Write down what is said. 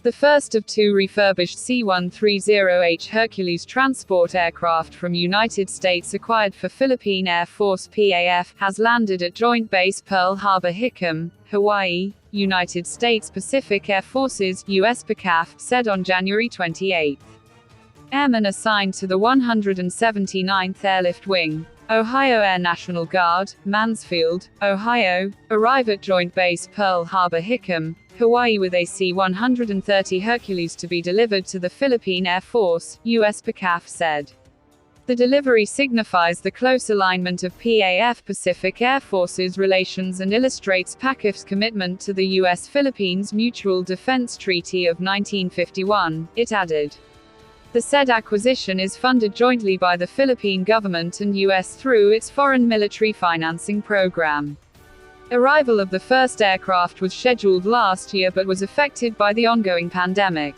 The first of two refurbished C-130H Hercules transport aircraft from United States acquired for Philippine Air Force PAF, has landed at Joint Base Pearl Harbor-Hickam, Hawaii, United States Pacific Air Forces (US PACAF) said on January 28. Airmen assigned to the 179th Airlift Wing, Ohio Air National Guard, Mansfield, Ohio, arrive at Joint Base Pearl Harbor-Hickam, Hawaii with a C-130 Hercules to be delivered to the Philippine Air Force, US PACAF said. The delivery signifies the close alignment of PAF-Pacific Air Forces relations and illustrates PACAF's commitment to the U.S.-Philippines Mutual Defense Treaty of 1951, it added. The said acquisition is funded jointly by the Philippine government and U.S. through its Foreign Military Financing Program. Arrival of the first aircraft was scheduled last year but was affected by the ongoing pandemic.